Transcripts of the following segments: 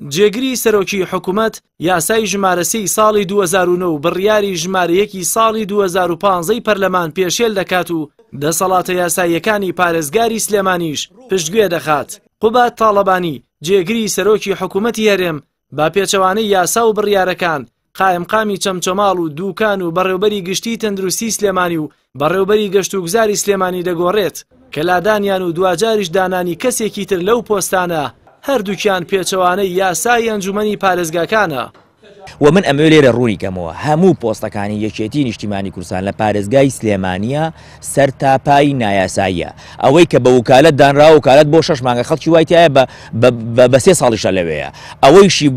جێگری سەرۆکی حکوومەت یاسای ژمارەسی ساڵی 2009 و بڕیاری ژمارەیەکی ساڵی 2015 پەرلەمان پێشێل دەکات و دەسەڵاتە یاساییەکانی پارێزگاری سلێمانیش پشتگوێ دەخات. قوبات تاڵەبانی جێگری سەرۆکی حکوومەتی هەرێم با پێچەوانەی یاسا و بڕیارەکان قایمقامی چەمچەماڵ و دووکان و بەڕێوەبەری گشتی تەندروستی سلێمانی و بەڕێوەبەری گەشت و گوزاری سلێمانی دەگۆڕێت کە لادانیان و دواجاریش دانانی کەسێکی تر لەو پۆستانە هەردووکیان پێچەوانەی یاسای ئەنجومەنی پارێزگاکانە. ومن ئەمە لێرە ڕوونی کەمەوە هەموو پۆستەکانی یەکێتی نیشتیمانی کوردستان لە پارێزگای سلێمانیە سەر تاپای نایاساییە. ئەوەی کە بە وکالەت دانرا وکالەت بۆ 6 مانگە خەڵکی وای تایە بە 3 ساڵیشە لەوەیە. ئەوەیشی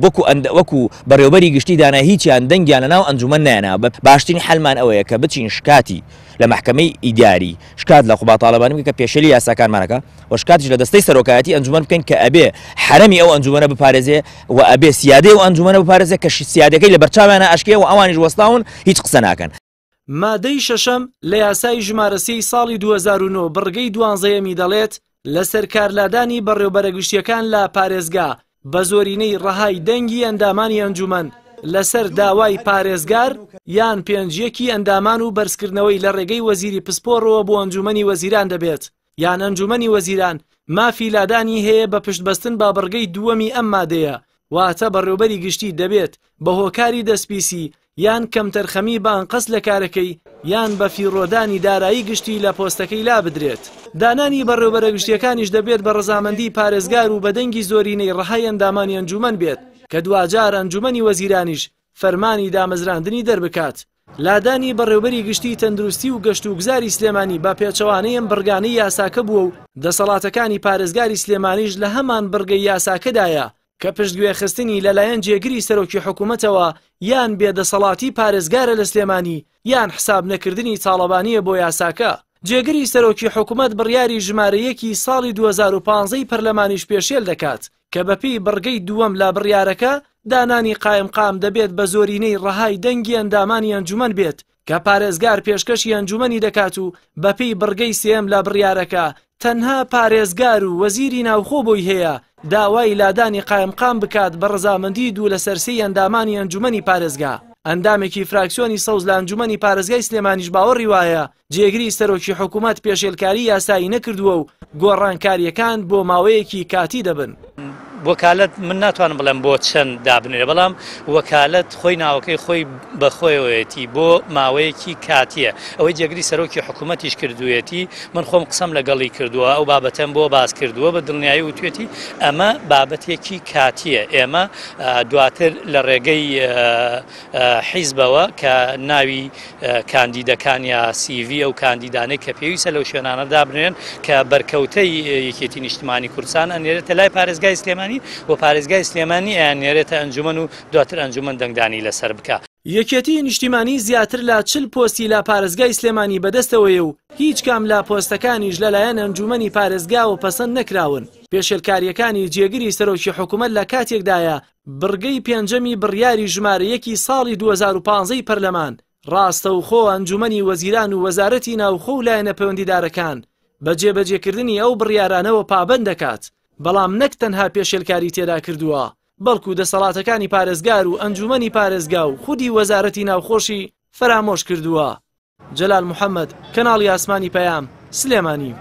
وەکو بەڕێوەبەری گشتی دانا هیچیان دەنگیان لەناو ئەنجومەن نایەنەوە. باشترین حەلمان ئەوەیە کە بچین شکاتی لە محکەمەی ئیداری شکات لە قوبات تاڵەبانی کە پێشێلی یاساکانمانەکە و شکاتیش لە دەستەی سەرۆکایەتی ئەنجومەن بکەین کە ئەبێ حرەمی ئەو ئەنجومەنە بپارێزێ و ئەبێ سیادەی ئەو ئەنجومەنە بپارێزێ کە سیادەکەی لە بەرچاویانە ئەشکێ و ئەوانیش وەستاون هیچ قسە ناکەن. مادەی شەشەم لە یاسای ژمارەسی ساڵی 2009 بڕگەی 12 دەڵێت لە سەرکارلادانی بەڕێوەبەرە گشتیەکان لە پارێزگا بە زۆرینەی ڕەهای دەنگی ئەندامانی ئەنجومەن لەسەر داوای پارێزگار یان پێنجیەکی ئەندامان و بەرزکردنەوەی لە ڕێگەی وەزیری پسپۆڕەوە بۆ ئەنجومەنی وەزیران دەبێت یان ئەنجومەنی وەزیران مافی لادانی هەیە بە پشتبەستن با بڕگەی دووەمی ئەم مادەیە واتە بەڕێوەبەری گشتی دەبێت بە هۆکاری دەستپیسی یان کەمتەرخەمی بە ئەنقەس لە کارەکەی یان بە فیڕۆدانی دارایی گشتی لە پۆستەکەی لا بدرێت. دانانی بەڕێوەبەرە گشتیەکانیش دەبێت بە ڕەزامەندی پارێزگار و بە دەنگی زۆرینەی ڕەهای ئەندامانی ئەنجومەن بێت کە دوجار ئەنجومەنی وەزیرانیش فەرمانی دامەزراندنی دەربکات. لادانی بەڕێوەبەری گشتی تەندروستی و گەشت و گوزاری سلێمانی با پێچەوانەیەم بڕگانەی یاساکە بووە و دەسەڵاتەکانی پارێزگاری سلێمانیش لە هەمان بڕگەی یاساکەدایە کە پشتگوێخستنی لەلایەن جێگری سەرۆکی حکوومەتەوە یان بێدەسەڵاتی پارێزگارە لە سلێمانی یان حساب نەکردنی تاڵەبانیە بۆ یاساکە. جێگری سەرۆکی حکوومەت بڕیاری ژمارەیەکی ساڵی 2015 پەرلەمانیش پێشێل دەکات کە بەپێی بڕگەی دووەم لا بڕیارەکە دانانی قایمقام دەبێت بە زۆرینەی ڕەهای دەنگی ئەندامانی ئەنجومەن بێت کە پارێزگار پێشکەشی ئەنجومەنی دەکات و بەپێی بڕگەی سێم لا بڕیارەکە تەنها پارێزگار و وەزیری ناوخۆ بۆی هەیە داوای لادانی قایمقام بکات بە ڕەزامەندی دوو لە سەرسەی ئەندامانی ئەنجومەنی پارێزگا. ئەندامێکی فراکسیۆنی سەوز لە ئەنجومەنی پارێزگای سلێمانیش باوەڕی وایە جێگری سەرۆکی حکوومەت پێشێلکاری یاسایی نەکردووە و گۆڕانکاریەکان بۆ ماوەیەکی کاتی دەبن. وەکالەت من ناتوانم بڵێم بۆ چەند دابنێرە بەڵام وەکالەت خۆی ناوەکەی خۆی بەخۆیەوەیەتی بۆ ماوەیەکی کاتیە ئەوەی جێگری سەرۆکی حکوومەتیش کردوێتی من خۆم قسەم لەگەڵی کردووە ئەو بابەتەم بۆ باس کردووە بە دڵنیایی وتوێتی ئەمە بابەتێکی کاتیە ئێمە دواتر لە ڕێگەی حیزبەوە کە ناوی کاندیدەکان یا CV ئەو کاندیدانەی کە پێویستە لەو شوێنانە دابنێن کە بەرکەوتەی یەکێتی نیشتیمانی کوردستان ئەنێرێتە لای پارێزگای سلێمانی و پارێزگای سلێمانی ئەنێرێتە ئەنجومەن و دواتر ئەنجومەن دەنگدانی لەسەر بکە. یەکێتی نیشتیمانی زیاتر لە 40 پۆستی لە پارێزگای سلێمانی بەدەستەوەیە و هیچ کام لە پۆستەکانیش لەلایەن ئەنجومەنی پارێزگا و پەسەند نەکراون. پێشێلکاریەکانی جێگری سەرۆکی حکوومەت لە کاتێکدایە بڕگەی پێنجەمی بڕیاری ژمارەیەکی ساڵی 2015 پەرلەمان ڕاستەوخۆ ئەنجومەنی وەزیران و وەزارەتی ناوخۆ و لایەنە پەیوەندیدارەکان بە جێبەجێکردنی ئەو بڕیارانەوە پابەند دەکات بەڵام نەک تەنها پێشێلکاری تێدا کردووە بەڵکو دەسەڵاتەکانی پارێزگار و ئەنجومەنی پارێزگا و خودی وەزارەتی ناوخۆشی فەرامۆش کردووە. جەلال محەممەد، کەناڵی ئاسمانی پەیام، سلێمانی.